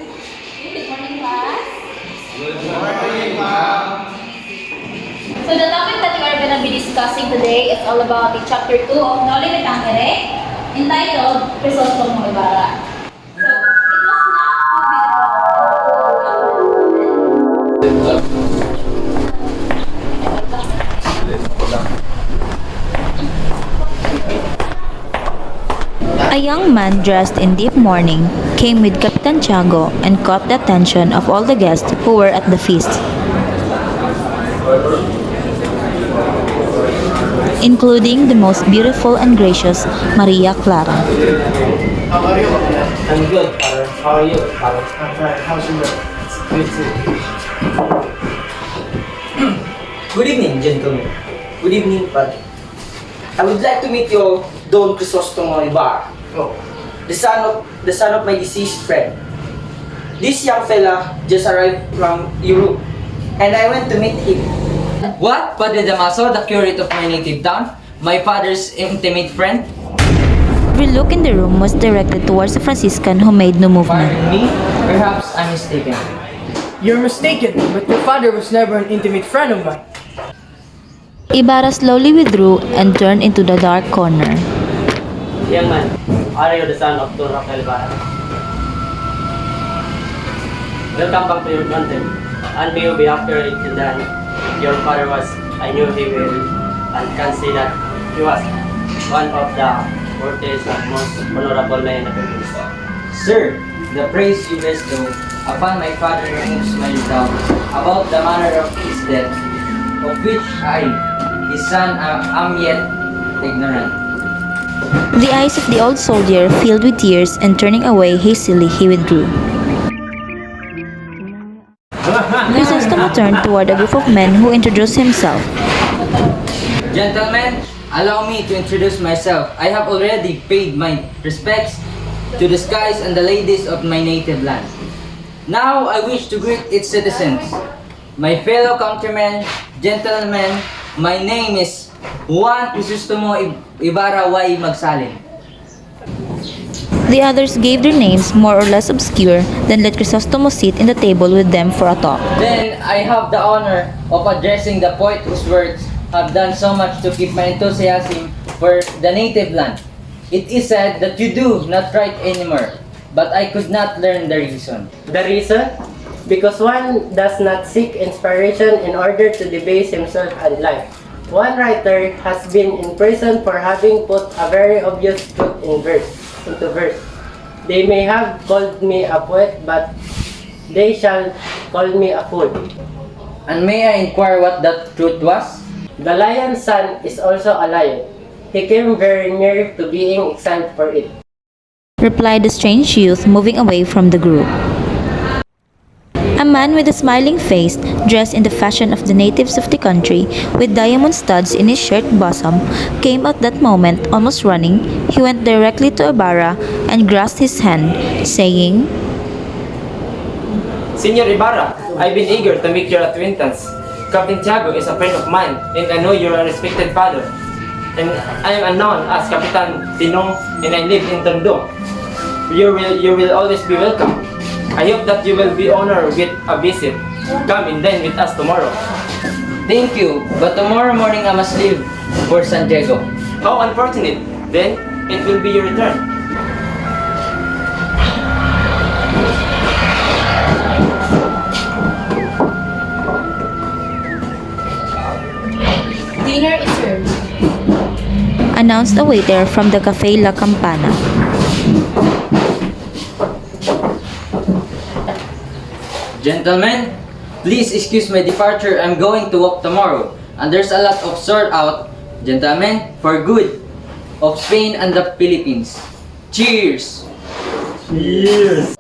Good morning, class. Good morning, ma'am. So the topic that we are going to be discussing today is all about the chapter 2 of Noli Me Tangere, entitled Crisostomo Ibarra. So it was not too A young man dressed in deep mourning came with Kapitan Tiago and caught the attention of all the guests who were at the feast, including the most beautiful and gracious Maria Clara. How are you? I'm good, Father. How are you, Father? I'm fine. How's your work? It's good to Good evening, gentlemen. Good evening, Padre. I would like to meet you, Don Crisostomo Ibarra, Oh, the son of my deceased friend. This young fella just arrived from Europe, and I went to meet him. What? Padre Damaso, the curate of my native town? My father's intimate friend? Every look in the room was directed towards the Franciscan who made no movement. Pardon me? Perhaps I'm mistaken. You're mistaken, but your father was never an intimate friend of mine. Ibarra slowly withdrew and turned into the dark corner. Young man, are you the son of Don Ibarra? Welcome back to your country, and may you be happy than your father was. I knew he will, and can see that he was one of the worthiest and most honorable men in the Philippines. Sir, the praise you bestow upon my father removes my doubt about the manner of his death, of which I, his son, am yet ignorant. The eyes of the old soldier filled with tears, and turning away hastily, he withdrew. Crisostomo turned toward a group of men who introduced himself. Gentlemen, allow me to introduce myself. I have already paid my respects to the skies and the ladies of my native land. Now I wish to greet its citizens. My fellow countrymen, gentlemen, my name is Juan Crisostomo Ibarra y Magsalin. The others gave their names more or less obscure, then let Crisostomo sit in the table with them for a talk. Then I have the honor of addressing the poet whose words have done so much to keep my enthusiasm for the native land. It is said that you do not write anymore, but I could not learn the reason. The reason? Because one does not seek inspiration in order to debase himself and life. One writer has been in prison for having put a very obvious truth into verse. They may have called me a poet, but they shall call me a fool. And may I inquire what that truth was? The lion's son is also a lion. He came very near to being exiled for it. Replied the strange youth, moving away from the group. A man with a smiling face, dressed in the fashion of the natives of the country, with diamond studs in his shirt bosom, came at that moment, almost running. He went directly to Ibarra and grasped his hand, saying, Senor Ibarra, I've been eager to make your acquaintance. Captain Tiago is a friend of mine, and I know you're a respected father. And I am known as Kapitan Tinong, and I live in Tondo. You will always be welcome. I hope that you will be honored with a visit. Come and dine with us tomorrow. Thank you, but tomorrow morning I must leave for San Diego. How unfortunate. Then, it will be your return. dinner is served. announced a waiter from the Café La Campana. Gentlemen, please excuse my departure. I'm going to walk tomorrow, and there's a lot of sort out, gentlemen, for good of Spain and the Philippines. Cheers! Cheers!